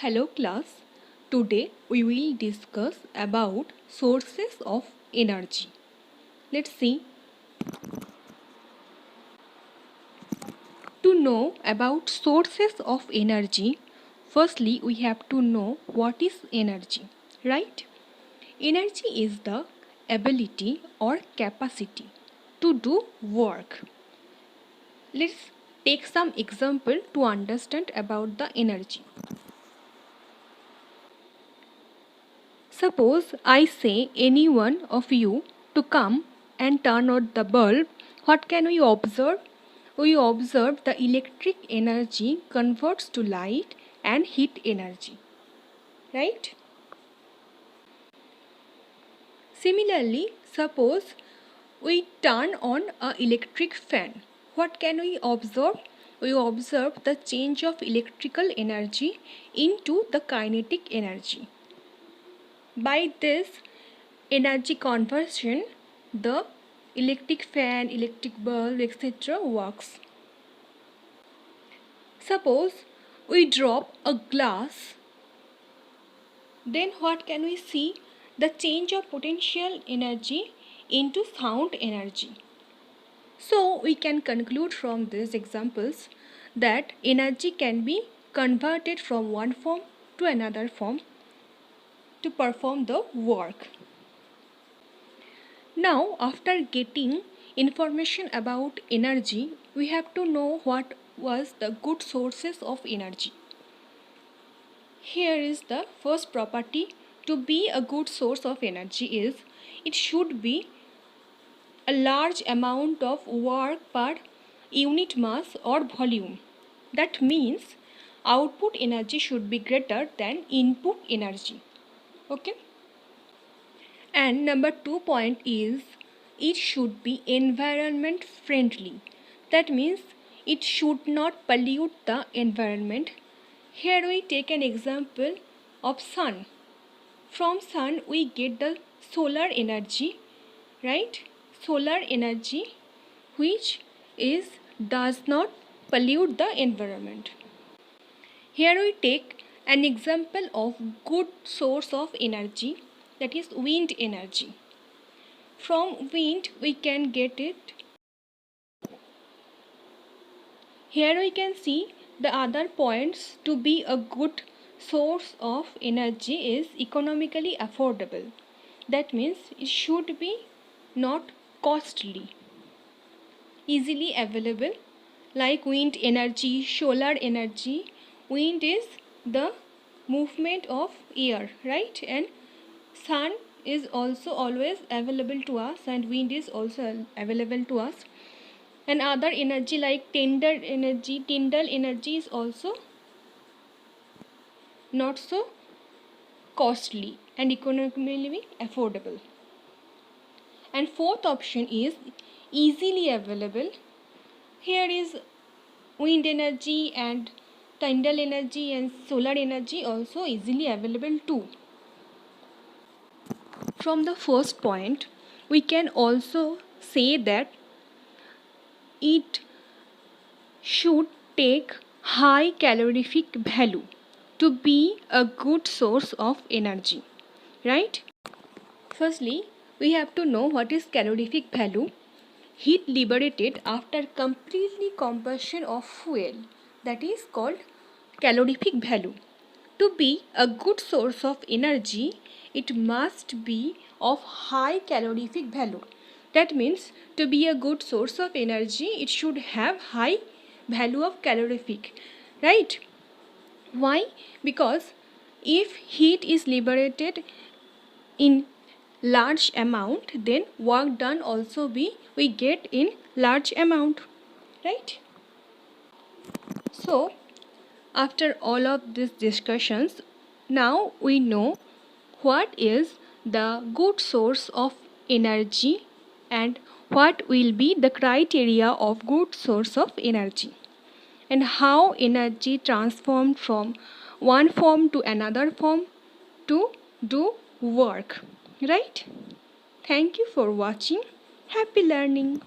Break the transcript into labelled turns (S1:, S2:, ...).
S1: Hello class. Today we will discuss about sources of energy. Let's see. To know about sources of energy, firstly we have to know what is energy, right? Energy is the ability or capacity to do work. Let's take some example to understand about the energy. Suppose I say any one of you to come and turn on the bulb, what can we observe? We observe the electric energy converts to light and heat energy, right? Similarly, suppose we turn on an electric fan. What can we observe? We observe the change of electrical energy into the kinetic energy. By this energy conversion, the electric fan, electric bulb, etc. works. Suppose we drop a glass, then what can we see? The change of potential energy into sound energy. So we can conclude from these examples that energy can be converted from one form to another form to perform the work. Now, after getting information about energy, we have to know what was the good sources of energy. Here is the first property to be a good source of energy is it should be a large amount of work per unit mass or volume. That means output energy should be greater than input energy. Okay? And number 2 point is it should be environment friendly. That means it should not pollute the environment. Here we take an example of sun. From sun we get the solar energy, right? Solar energy which does not pollute the environment. Here we take an example of good source of energy, that is wind energy. From wind we can get it. Here we can see the other points to be a good source of energy is economically affordable. That means it should be not costly, easily available, like wind energy, solar energy. Wind is the movement of air, right? And sun is also always available to us, and wind is also available to us. And other energy like tyndall energy is also not so costly and economically affordable. And fourth option is easily available. Here is wind energy and tyndall energy and solar energy also easily available too. From the first point, we can also say that it should take high calorific value to be a good source of energy, right? Firstly, we have to know what is calorific value. Heat liberated after completely combustion of fuel, that is called calorific value. To be a good source of energy, it must be of high calorific value. That means to be a good source of energy, it should have high value of calorific, right? Why? Because if heat is liberated in large amount, then work done also we get in large amount, right? So after all of these discussions, now we know what is the good source of energy and what will be the criteria of good source of energy, and how energy transformed from one form to another form to do work, right? Thank you for watching. Happy learning.